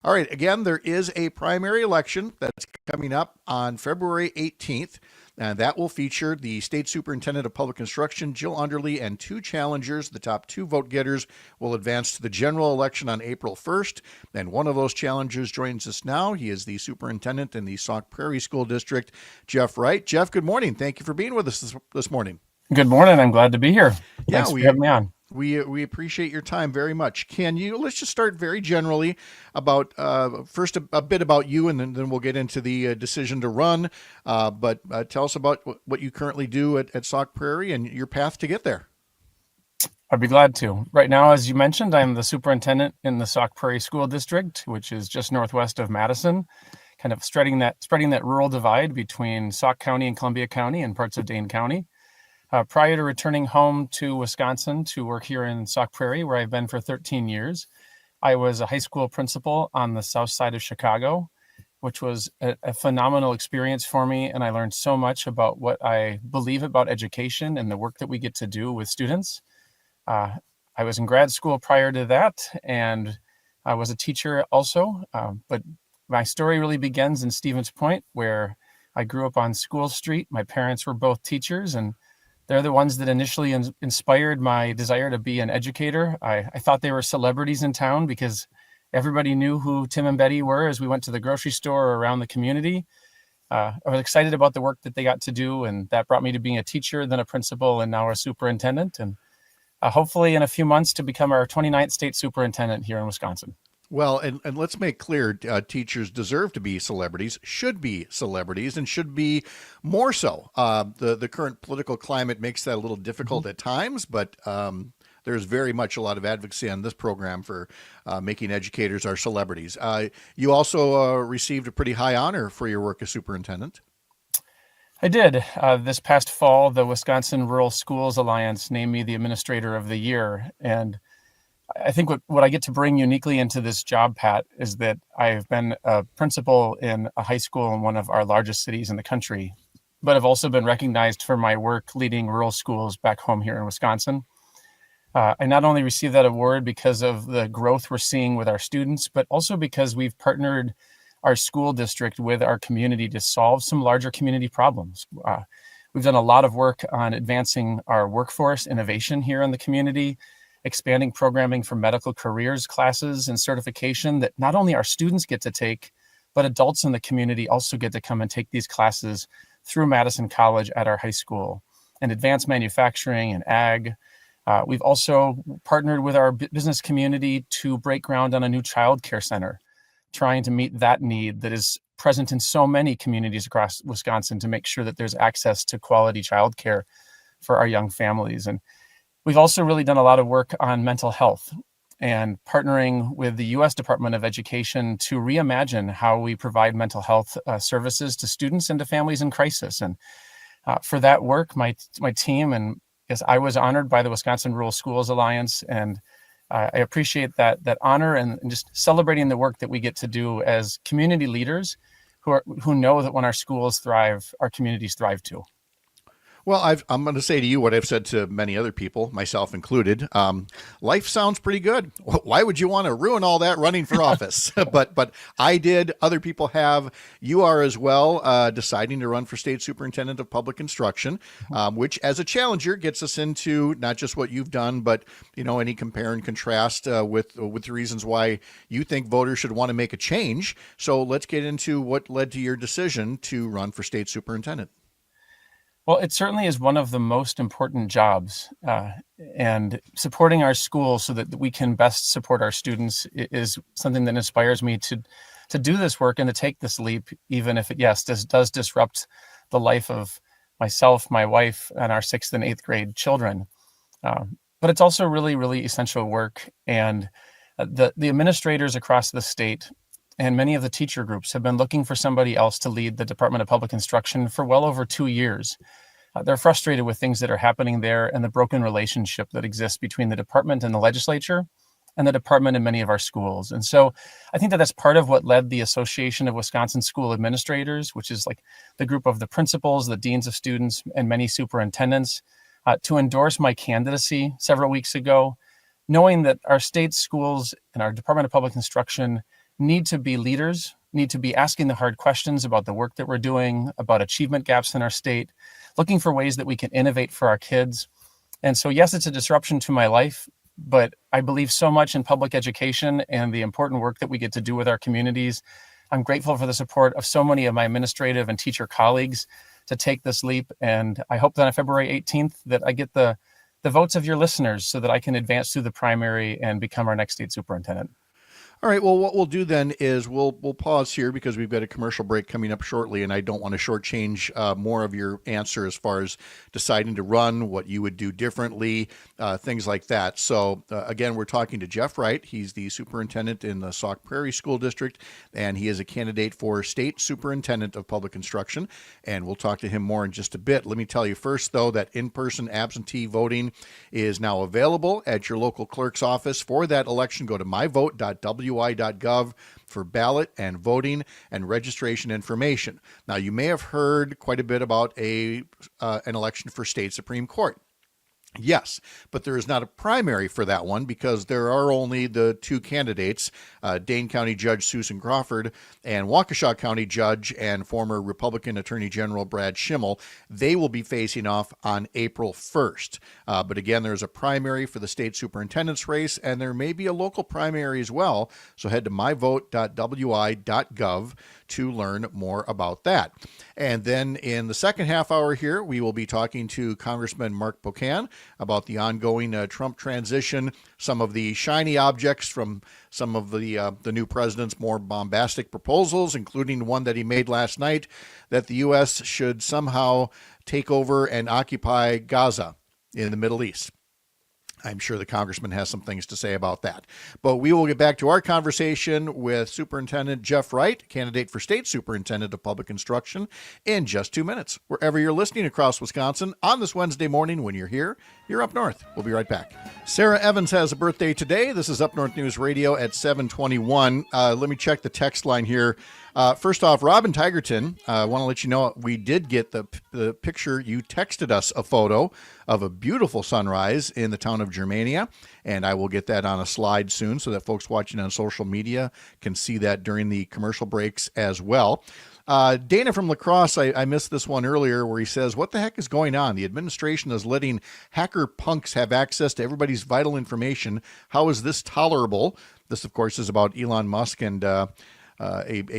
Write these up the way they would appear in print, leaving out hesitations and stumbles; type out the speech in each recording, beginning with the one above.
All right, again, there is a primary election that's coming up on February 18th, and that will feature the state superintendent of public instruction, Jill Underly, and two challengers. The top two vote getters will advance to the general election on April 1st, and one of those challengers joins us now. He is the superintendent in the Sauk Prairie School District, Jeff Wright. Jeff, good morning. Thank you for being with us this morning. Good morning. I'm glad to be here. Yeah, Thanks for having me on. we appreciate your time very much. Let's just start very generally about first a bit about you, and then we'll get into the decision to run. But tell us about what you currently do at Sauk Prairie and your path to get there. I'd be glad to. Right now, as you mentioned, I'm the superintendent in the Sauk Prairie School District, which is just northwest of Madison, kind of spreading that rural divide between Sauk County and Columbia County and parts of Dane County. Prior to returning home to Wisconsin to work here in Sauk Prairie, where I've been for 13 years, I was a high school principal on the south side of Chicago, which was a phenomenal experience for me. And I learned so much about what I believe about education and the work that we get to do with students. I was in grad school prior to that, and I was a teacher also. But my story really begins in Stevens Point, where I grew up on School Street. My parents were both teachers, and they're the ones that initially inspired my desire to be an educator. I thought they were celebrities in town because everybody knew who Tim and Betty were as we went to the grocery store or around the community. I was excited about the work that they got to do, and that brought me to being a teacher, then a principal, and now a superintendent, and hopefully in a few months to become our 29th state superintendent here in Wisconsin. Well, and let's make clear, teachers deserve to be celebrities, should be celebrities, and should be more so. The current political climate makes that a little difficult at times, but there's very much a lot of advocacy on this program for making educators our celebrities. You also received a pretty high honor for your work as superintendent. I did. This past fall, the Wisconsin Rural Schools Alliance named me the Administrator of the Year, and I think what I get to bring uniquely into this job, Pat, is that I've been a principal in a high school in one of our largest cities in the country, but I've also been recognized for my work leading rural schools back home here in Wisconsin. I not only received that award because of the growth we're seeing with our students, but also because we've partnered our school district with our community to solve some larger community problems. We've done a lot of work on advancing our workforce innovation here in the community, expanding programming for medical careers classes and certification that not only our students get to take, but adults in the community also get to come and take these classes through Madison College at our high school, and advanced manufacturing and ag. We've also partnered with our business community to break ground on a new child care center, trying to meet that need that is present in so many communities across Wisconsin to make sure that there's access to quality child care for our young families. And we've also really done a lot of work on mental health and partnering with the U.S. Department of Education to reimagine how we provide mental health services to students and to families in crisis. And for that work, my team and yes, I was honored by the Wisconsin Rural Schools Alliance, and I appreciate that honor and just celebrating the work that we get to do as community leaders who know that when our schools thrive, our communities thrive too. Well, I'm going to say to you what I've said to many other people, myself included. Life sounds pretty good. Why would you want to ruin all that running for office? But I did. Other people have. You are as well, deciding to run for state superintendent of public instruction, which, as a challenger, gets us into not just what you've done, but any compare and contrast with the reasons why you think voters should want to make a change. So let's get into what led to your decision to run for state superintendent. Well, it certainly is one of the most important jobs, and supporting our schools so that we can best support our students is something that inspires me to do this work and to take this leap, even if it, does disrupt the life of myself, my wife, and our 6th and 8th grade children. But it's also really, really essential work. And the administrators across the state and many of the teacher groups have been looking for somebody else to lead the Department of Public Instruction for well over 2 years. They're frustrated with things that are happening there and the broken relationship that exists between the department and the legislature and the department in many of our schools. And so I think that that's part of what led the Association of Wisconsin School Administrators, which is like the group of the principals, the deans of students, and many superintendents, to endorse my candidacy several weeks ago, knowing that our state schools and our Department of Public Instruction need to be leaders, need to be asking the hard questions about the work that we're doing, about achievement gaps in our state, looking for ways that we can innovate for our kids. And so, yes, it's a disruption to my life, but I believe so much in public education and the important work that we get to do with our communities. I'm grateful for the support of so many of my administrative and teacher colleagues to take this leap. And I hope that on February 18th that I get the votes of your listeners so that I can advance through the primary and become our next state superintendent. All right. Well, what we'll do then is we'll pause here because we've got a commercial break coming up shortly, and I don't want to shortchange more of your answer as far as deciding to run, what you would do differently, things like that. So again, we're talking to Jeff Wright. He's the superintendent in the Sauk Prairie School District, and he is a candidate for state superintendent of public instruction. And we'll talk to him more in just a bit. Let me tell you first, though, that in-person absentee voting is now available at your local clerk's office for that election. Go to myvote.wi.gov for ballot and voting and registration information. Now, you may have heard quite a bit about an election for state Supreme Court. Yes, but there is not a primary for that one because there are only the two candidates, Dane County Judge Susan Crawford and Waukesha County Judge and former Republican Attorney General Brad Schimmel. They will be facing off on April 1st. But again, there's a primary for the state superintendent's race, and there may be a local primary as well. So head to myvote.wi.gov to learn more about that. And then in the second half hour here, we will be talking to Congressman Mark Pocan about the ongoing Trump transition, some of the shiny objects from some of the new president's more bombastic proposals, including one that he made last night that the U.S. should somehow take over and occupy Gaza in the Middle East. I'm sure the congressman has some things to say about that. But we will get back to our conversation with Superintendent Jeff Wright, candidate for state superintendent of public instruction, in just 2 minutes. Wherever you're listening across Wisconsin on this Wednesday morning, when you're here, you're Up North. We'll be right back. Sarah Evans has a birthday today. This is Up North News Radio at 7:21. Let me check the text line here. First off, Robin Tigerton, I want to let you know we did get the picture. You texted us a photo of a beautiful sunrise in the town of Germania, and I will get that on a slide soon so that folks watching on social media can see that during the commercial breaks as well. Dana from La Crosse, I missed this one earlier where he says, what the heck is going on? The administration is letting hacker punks have access to everybody's vital information. How is this tolerable? This, of course, is about Elon Musk and a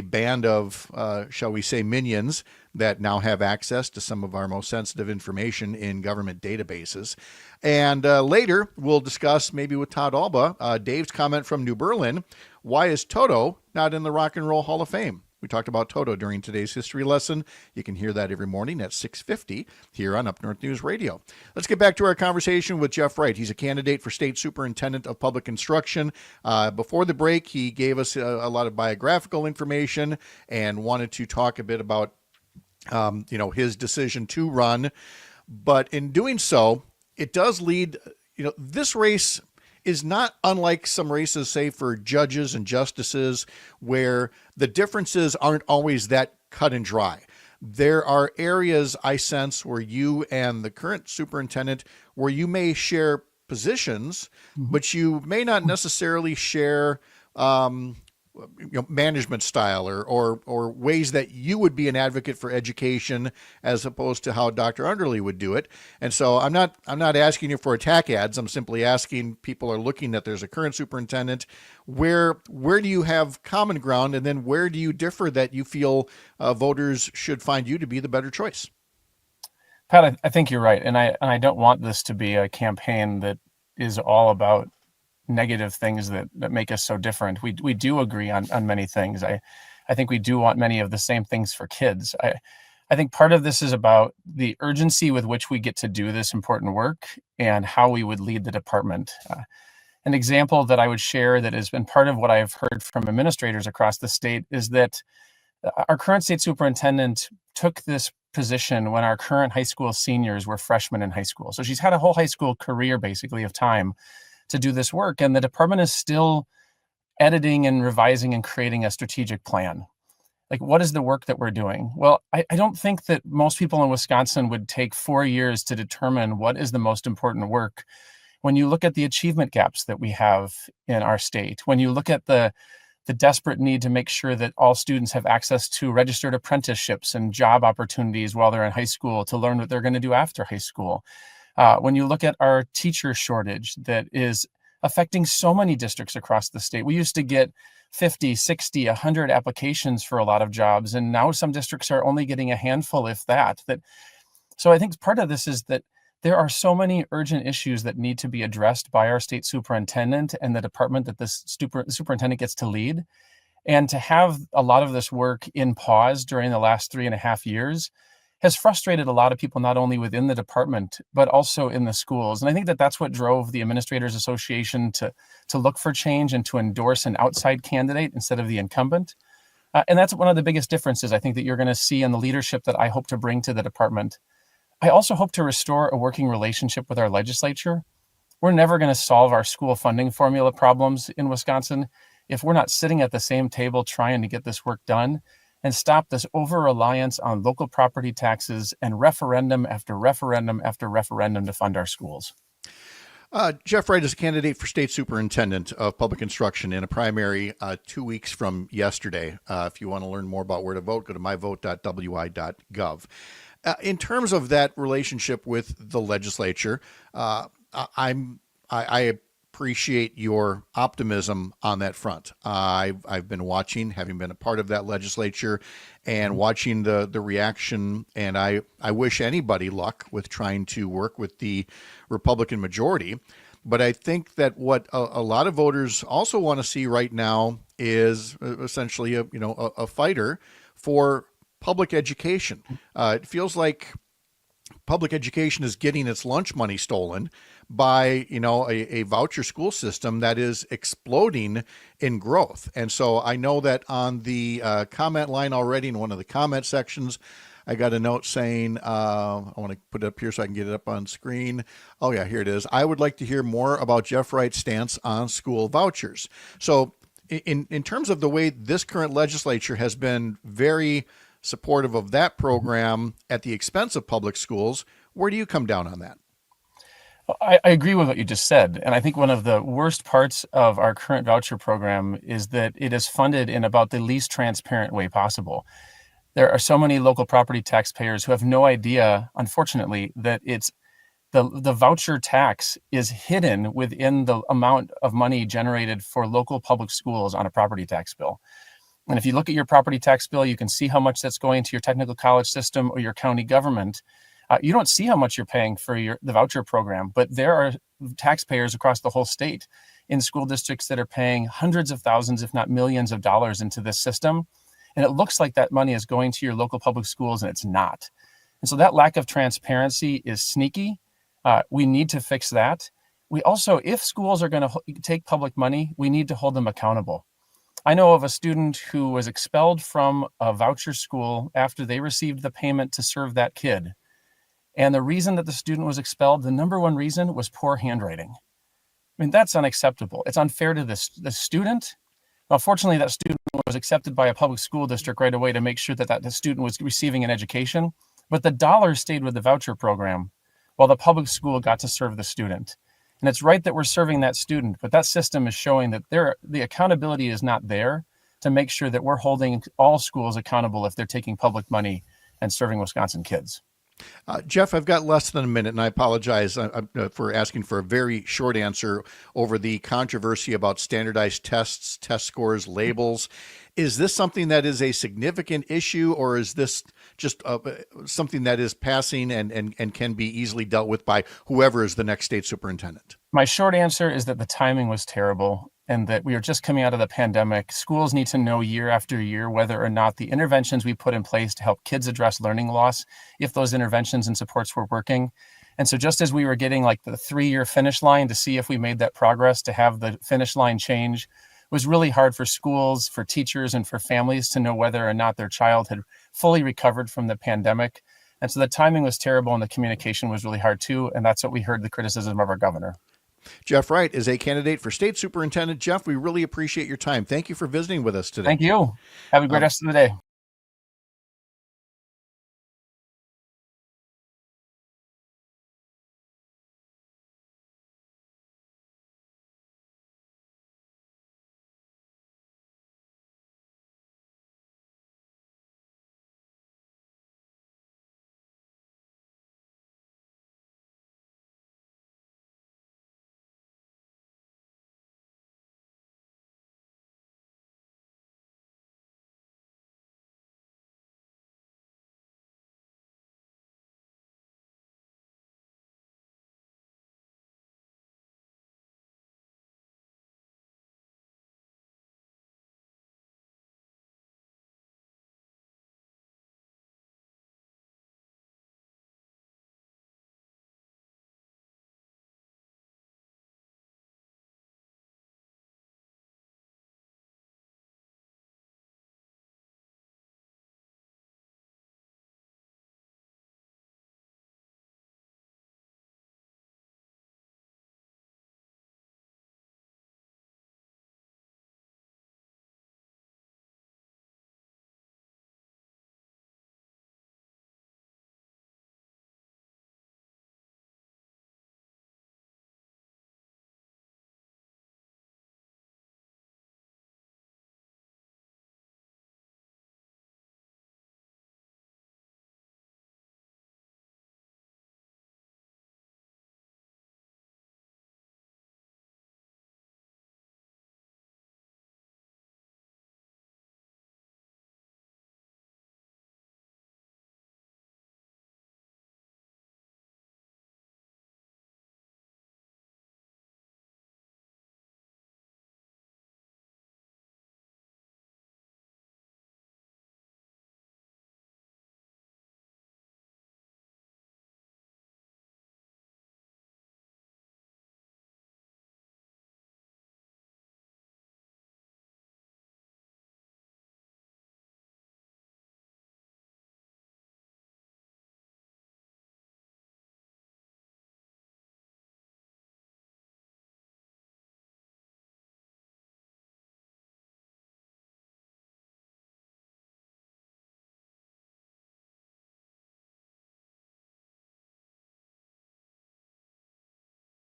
band of, shall we say, minions that now have access to some of our most sensitive information in government databases. And later, we'll discuss, maybe with Todd Alba, Dave's comment from New Berlin, why is Toto not in the Rock and Roll Hall of Fame? We talked about Toto during today's history lesson. You can hear that every morning at 6:50 here on Up North News Radio. Let's get back to our conversation with Jeff Wright. He's a candidate for state superintendent of public instruction. Before the break, he gave us a lot of biographical information and wanted to talk a bit about his decision to run. But in doing so, it does lead, this race is not unlike some races, say, for judges and justices, where the differences aren't always that cut and dry. There are areas, I sense, where you and the current superintendent, where you may share positions, but you may not necessarily share management style or ways that you would be an advocate for education as opposed to how Dr. Underly would do it. And so I'm not asking you for attack ads. I'm simply asking, people are looking that there's a current superintendent. Where do you have common ground, and then where do you differ that you feel voters should find you to be the better choice? Pat, I think you're right. And I don't want this to be a campaign that is all about negative things that make us so different. We do agree on many things. I think we do want many of the same things for kids. I think part of this is about the urgency with which we get to do this important work and how we would lead the department. An example that I would share that has been part of what I've heard from administrators across the state is that our current state superintendent took this position when our current high school seniors were freshmen in high school. So she's had a whole high school career, basically, of time to do this work. And the department is still editing and revising and creating a strategic plan. Like, what is the work that we're doing? Well, I don't think that most people in Wisconsin would take 4 years to determine what is the most important work. When you look at the achievement gaps that we have in our state, when you look at the the desperate need to make sure that all students have access to registered apprenticeships and job opportunities while they're in high school to learn what they're going to do after high school. When you look at our teacher shortage that is affecting so many districts across the state, we used to get 50, 60, 100 applications for a lot of jobs, and now some districts are only getting a handful, if that. So I think part of this is that there are so many urgent issues that need to be addressed by our state superintendent and the department that this superintendent gets to lead. And to have a lot of this work in pause during the last 3.5 years has frustrated a lot of people, not only within the department, but also in the schools. And I think that that's what drove the Administrators Association to look for change and to endorse an outside candidate instead of the incumbent. And that's one of the biggest differences I think that you're going to see in the leadership that I hope to bring to the department. I also hope to restore a working relationship with our legislature. We're never going to solve our school funding formula problems in Wisconsin if we're not sitting at the same table trying to get this work done and stop this over-reliance on local property taxes and referendum after referendum after referendum to fund our schools. Jeff Wright is a candidate for state superintendent of public instruction in a primary 2 weeks from yesterday. If you want to learn more about where to vote, go to myvote.wi.gov. In terms of that relationship with the legislature, I appreciate your optimism on that front. I've been watching, having been a part of that legislature, and watching the reaction. And I wish anybody luck with trying to work with the Republican majority. But I think that what a lot of voters also want to see right now is essentially a fighter for public education. It feels like public education is getting its lunch money stolen by, a voucher school system that is exploding in growth. And so I know that on the comment line already in one of the comment sections, I got a note saying, I want to put it up here so I can get it up on screen. Oh yeah, here it is. I would like to hear more about Jeff Wright's stance on school vouchers. So in terms of the way this current legislature has been very supportive of that program at the expense of public schools, where do you come down on that? Well, I agree with what you just said. And I think one of the worst parts of our current voucher program is that it is funded in about the least transparent way possible. There are so many local property taxpayers who have no idea, unfortunately, that it's the voucher tax is hidden within the amount of money generated for local public schools on a property tax bill. And if you look at your property tax bill, you can see how much that's going to your technical college system or your county government. You don't see how much you're paying for the voucher program, but there are taxpayers across the whole state in school districts that are paying hundreds of thousands, if not millions of dollars into this system. And it looks like that money is going to your local public schools, and it's not. And so that lack of transparency is sneaky. We need to fix that. We also, if schools are going to take public money, we need to hold them accountable. I know of a student who was expelled from a voucher school after they received the payment to serve that kid. And the reason that the student was expelled, the number one reason, was poor handwriting. I mean, that's unacceptable. It's unfair to the student. Well, fortunately, that student was accepted by a public school district right away to make sure that the student was receiving an education. But the dollars stayed with the voucher program while the public school got to serve the student. And it's right that we're serving that student, but that system is showing that the accountability is not there to make sure that we're holding all schools accountable if they're taking public money and serving Wisconsin kids. Jeff, I've got less than a minute, and I apologize for asking for a very short answer over the controversy about standardized tests, test scores, labels. Is this something that is a significant issue, or is this just something that is passing and can be easily dealt with by whoever is the next state superintendent? My short answer is that the timing was terrible and that we are just coming out of the pandemic. Schools need to know year after year whether or not the interventions we put in place to help kids address learning loss, if those interventions and supports were working. And so just as we were getting like the 3-year finish line to see if we made that progress, to have the finish line change, was really hard for schools, for teachers, and for families to know whether or not their child had fully recovered from the pandemic. And so the timing was terrible and the communication was really hard too. And that's what we heard the criticism of our governor. Jeff Wright is a candidate for state superintendent. Jeff, we really appreciate your time. Thank you for visiting with us today. Thank you. Have a great rest of the day.